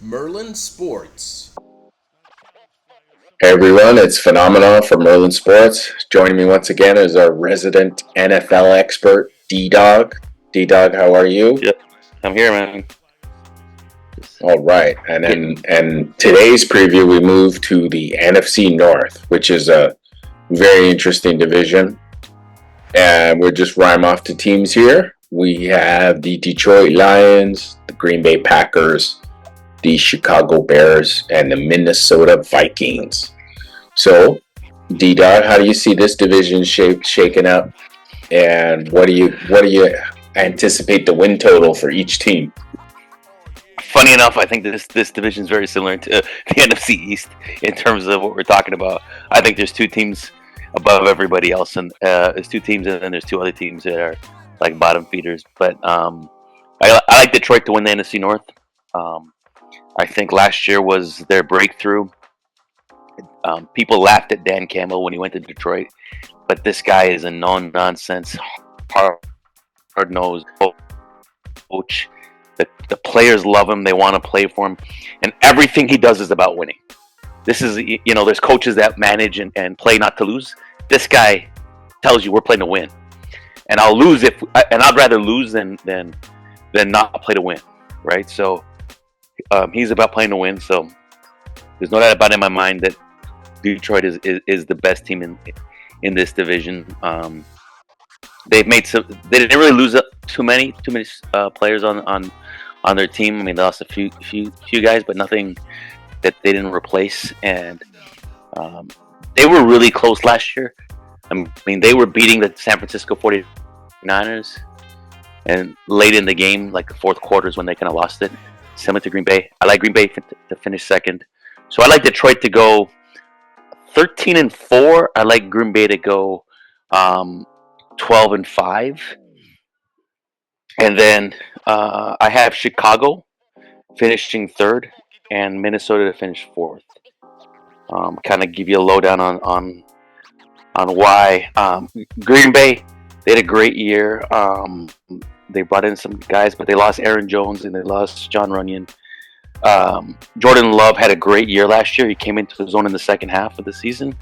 Merlin Sports. Hey everyone, it's Fenomena from Merlin Sports. Joining me once again is our resident NFL expert, DDawg. DDawg, how are you? Yep, I'm here, man. All right, and today's preview we move to the NFC North, which is a very interesting division. And we'll just rhyme off the teams here. We have the Detroit Lions, the Green Bay Packers, the Chicago Bears, and the Minnesota Vikings. So, D-Dot, how do you see this division shaking up? And what do you anticipate the win total for each team? Funny enough, I think this division is very similar to the NFC East in terms of what we're talking about. I think there's two teams above everybody else, and there's two teams, and then there's two other teams that are like bottom feeders. But I like Detroit to win the NFC North. I think last year was their breakthrough. People laughed at Dan Campbell when he went to Detroit, but this guy is a no-nonsense, hard-nosed coach. The players love him. They want to play for him, and everything he does is about winning. This is, there's coaches that manage and play not to lose. This guy tells you we're playing to win, and I'd rather lose than not play to win, right? So he's about playing to win. So there's no doubt about it in my mind that Detroit is the best team in this division. They didn't really lose too many players on their team. I mean, they lost a few guys, but nothing that they didn't replace. And they were really close last year. I mean, they were beating the San Francisco 49ers, and late in the game, like the fourth quarter is when they kind of lost it. Similar to Green Bay. I like Green Bay to finish second. So I like Detroit to go 13-4. I like Green Bay to go 12-5. And then I have Chicago finishing third and Minnesota to finish fourth. Kind of give you a lowdown on why. Green Bay, they had a great year. They brought in some guys, but they lost Aaron Jones and they lost John Runyon. Jordan Love had a great year last year. He came into his own in the second half of the season.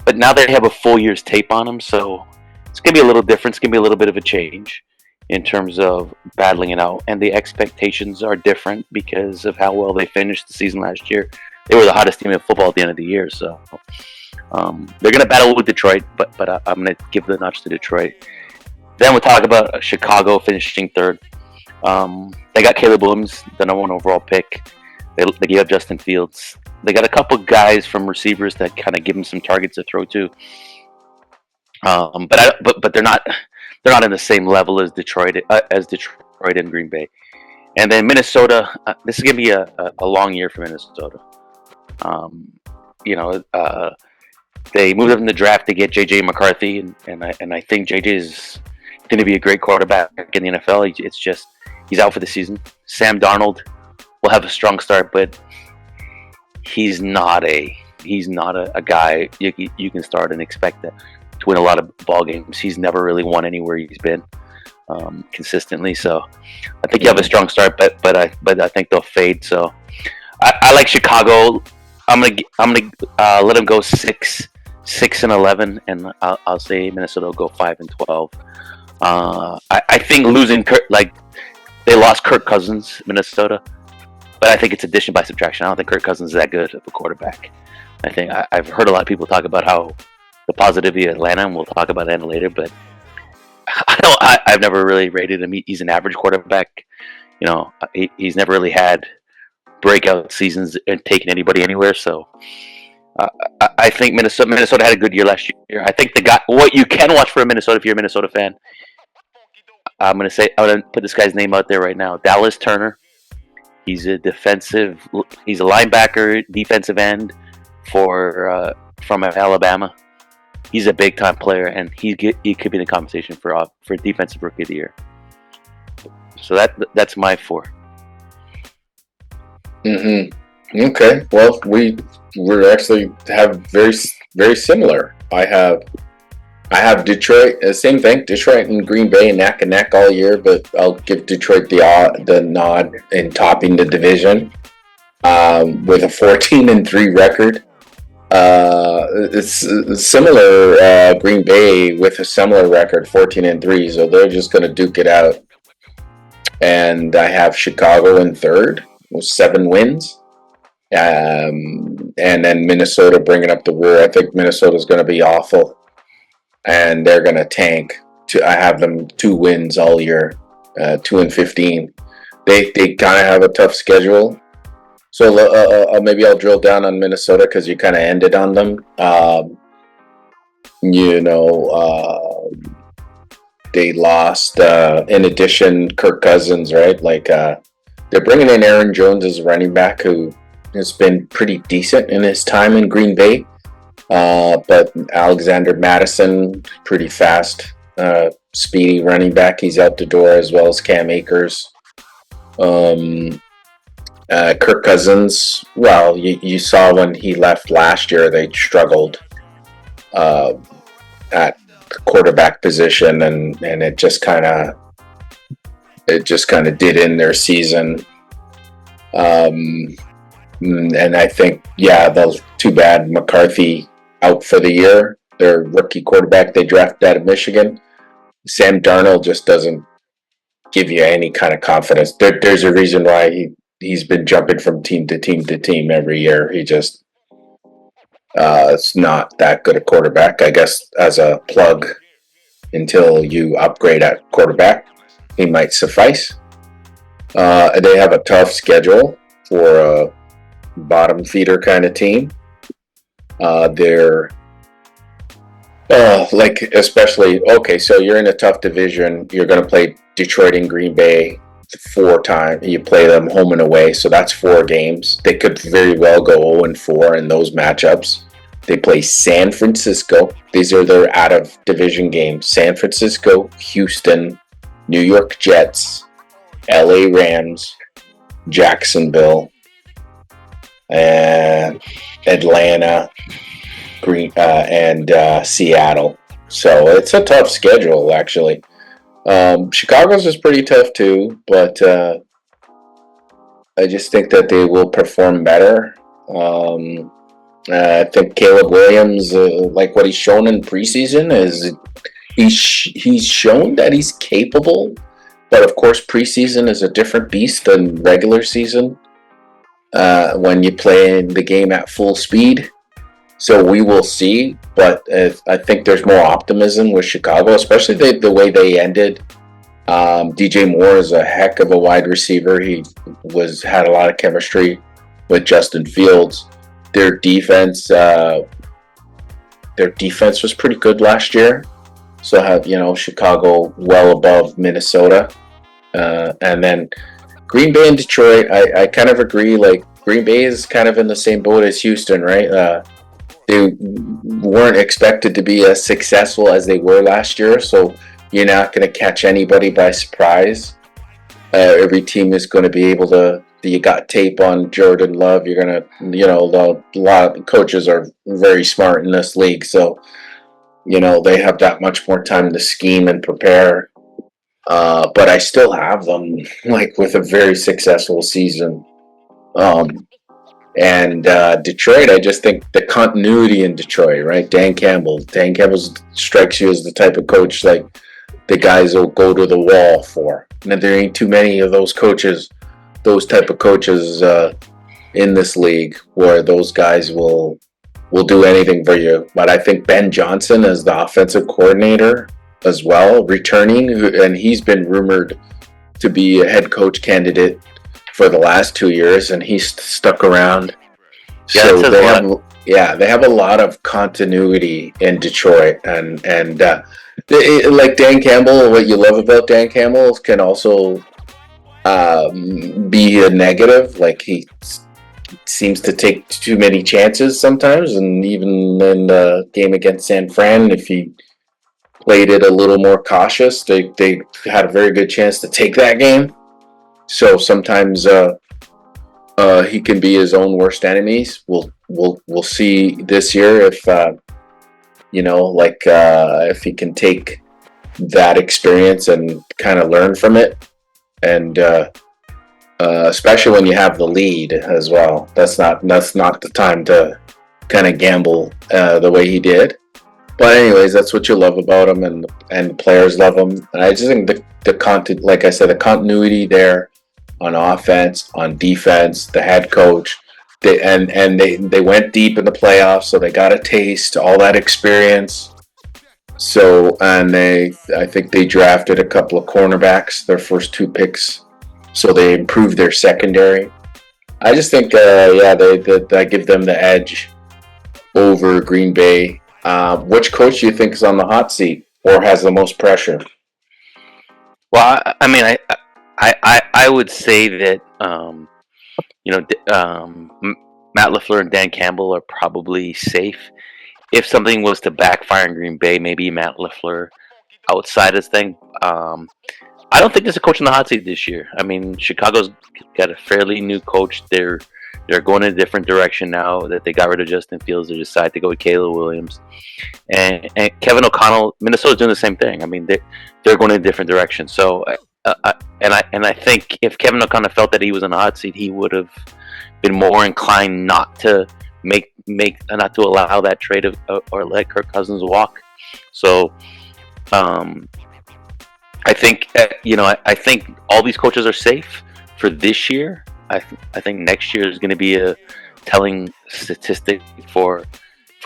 But now they have a full year's tape on him, so it's going to be a little different. It's going to be a little bit of a change in terms of battling it out. And the expectations are different because of how well they finished the season last year. They were the hottest team in football at the end of the year. So they're going to battle with Detroit, but I'm going to give the notch to Detroit. Then we'll talk about Chicago finishing third. They got Caleb Williams, the number one overall pick. They gave up Justin Fields. They got a couple guys from receivers that kind of give them some targets to throw to. But they're not in the same level as Detroit and Green Bay. And then Minnesota. This is gonna be a long year for Minnesota. They moved up in the draft to get J.J. McCarthy, and I think J.J. is going to be a great quarterback in the NFL. It's just he's out for the season. Sam Darnold will have a strong start, but he's not a guy you can start and expect to win a lot of ball games. He's never really won anywhere he's been consistently. So I think you have a strong start, but I think they'll fade. So I like Chicago. I'm gonna let them go 6-11, and I'll say Minnesota will go 5-12. I think losing they lost Kirk Cousins, Minnesota, but I think it's addition by subtraction. I don't think Kirk Cousins is that good of a quarterback. I think I've heard a lot of people talk about how the positivity of Atlanta, and we'll talk about that later. But I've never really rated him. He's an average quarterback. He's never really had breakout seasons and taken anybody anywhere. So I think Minnesota had a good year last year. I think what you can watch for Minnesota, if you're a Minnesota fan, I'm gonna put this guy's name out there right now. Dallas Turner. He's a linebacker, defensive end from Alabama. He's a big time player, and he could be in the conversation for defensive rookie of the year. So that's my 4. Okay. Well, we're actually have very very similar. I have I have Detroit, same thing. Detroit and Green Bay neck and neck all year, but I'll give Detroit the nod in topping the division with a 14-3 record. It's similar. Green Bay with a similar record, 14-3, so they're just going to duke it out. And I have Chicago in third with 7 wins. And then Minnesota bringing up the rear. I think Minnesota's going to be awful, and they're going to tank. I have them 2 wins all year, 2-15. They kind of have a tough schedule, so maybe I'll drill down on Minnesota because you kind of ended on them. They lost. In addition, Kirk Cousins, right? Like they're bringing in Aaron Jones as running back, who has been pretty decent in his time in Green Bay. But Alexander Madison, pretty fast, speedy running back. He's out the door, as well as Cam Akers. Kirk Cousins, well, you saw when he left last year, they struggled at the quarterback position, and it just kind of did in their season. And I think, that's too bad. McCarthy out for the year. Their rookie quarterback they drafted out of Michigan. Sam Darnold just doesn't give you any kind of confidence. There's a reason why he's been jumping from team to team to team every year. He just it's not that good a quarterback. I guess as a plug until you upgrade at quarterback, he might suffice. They have a tough schedule for a bottom feeder kind of team. They're especially, okay, so you're in a tough division. You're going to play Detroit and Green Bay 4 times. You play them home and away, so that's 4 games. They could very well go 0-4 in those matchups. They play San Francisco. These are their out of division games. San Francisco, Houston, New York Jets, LA Rams, Jacksonville, and Atlanta, and Seattle. So it's a tough schedule, actually. Chicago's is pretty tough too, but I just think that they will perform better. I think Caleb Williams, like what he's shown in preseason, is he's shown that he's capable. But of course, preseason is a different beast than regular season. When you play the game at full speed. So we will see, but I think there's more optimism with Chicago, especially the way they ended. DJ Moore is a heck of a wide receiver. He had a lot of chemistry with Justin Fields. Their defense was pretty good last year. So have Chicago well above Minnesota, and then Green Bay and Detroit. I kind of agree. Like Green Bay is kind of in the same boat as Houston, right? They weren't expected to be as successful as they were last year, so you're not going to catch anybody by surprise. Every team is going to be able to. You got tape on Jordan Love. You're going to, a lot of coaches are very smart in this league, so they have that much more time to scheme and prepare. But I still have them with a very successful season. And Detroit, I just think the continuity in Detroit, right? Dan Campbell strikes you as the type of coach like the guys will go to the wall for. And there ain't too many of those type of coaches in this league where those guys will do anything for you. But I think Ben Johnson as the offensive coordinator as well, returning, and he's been rumored to be a head coach candidate for the last 2 years, and he's stuck around. So they have a lot of continuity in Detroit, and like Dan Campbell. What you love about Dan Campbell can also be a negative. Like he seems to take too many chances sometimes, and even in the game against San Fran, if he played it a little more cautious, they had a very good chance to take that game. So sometimes he can be his own worst enemies. We'll see this year if like if he can take that experience and kind of learn from it, and especially when you have the lead as well. That's not the time to kind of gamble the way he did. But anyways, that's what you love about him, and the players love him. And I just think the content, like I said, the continuity there on offense, on defense, the head coach, they went deep in the playoffs, so they got a taste, all that experience. So, and I think they drafted a couple of cornerbacks, their first two picks, so they improved their secondary. I just think, I give them the edge over Green Bay. Which coach do you think is on the hot seat or has the most pressure? Well, I mean, I would say that Matt LaFleur and Dan Campbell are probably safe. If something was to backfire in Green Bay, maybe Matt LaFleur outside his thing. I don't think there's a coach in the hot seat this year. I mean, Chicago's got a fairly new coach. They're going in a different direction now that they got rid of Justin Fields. They decided to go with Caleb Williams and Kevin O'Connell. Minnesota's doing the same thing. I mean, they're going in a different direction. So, I think if Kevin O'Connell felt that he was in the hot seat, he would have been more inclined not to not to allow that trade or let Kirk Cousins walk. So, I think I think all these coaches are safe for this year. I think next year is going to be a telling statistic for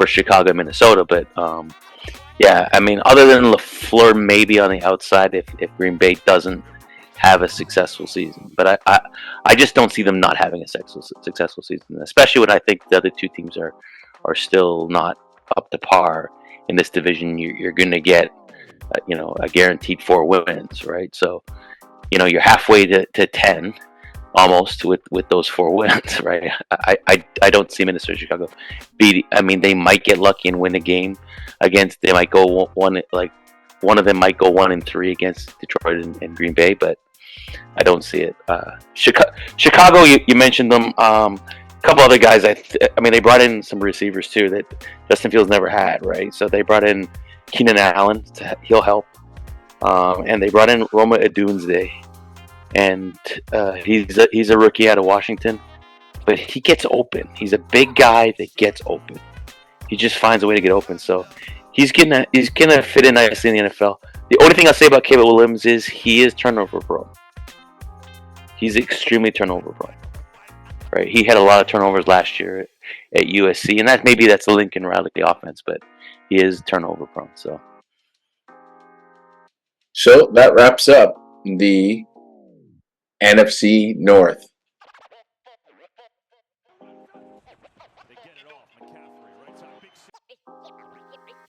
Chicago and Minnesota. But I mean, other than LaFleur, maybe on the outside if Green Bay doesn't have a successful season. But I just don't see them not having a successful season, especially when I think the other two teams are still not up to par in this division. You're going to get a guaranteed 4 wins, right? So you're halfway to 10 almost with those 4 wins, right? I don't see Minnesota Chicago beat. I mean, they might get lucky and win a game against. They might go one of them might go 1-3 against Detroit and Green Bay, but I don't see it. Chicago, you mentioned them. A couple other guys. I mean, they brought in some receivers too that Justin Fields never had, right? So they brought in Keenan Allen. He'll help. And they brought in Roma Odunze, and he's a rookie out of Washington, but he gets open. He's a big guy that gets open. He just finds a way to get open. So he's gonna fit in nicely in the NFL. The only thing I'll say about Caleb Williams is he is turnover prone. He's extremely turnover prone. Right? He had a lot of turnovers last year at USC, and that's the Lincoln Riley offense, but he is turnover prone. So that wraps up the NFC North.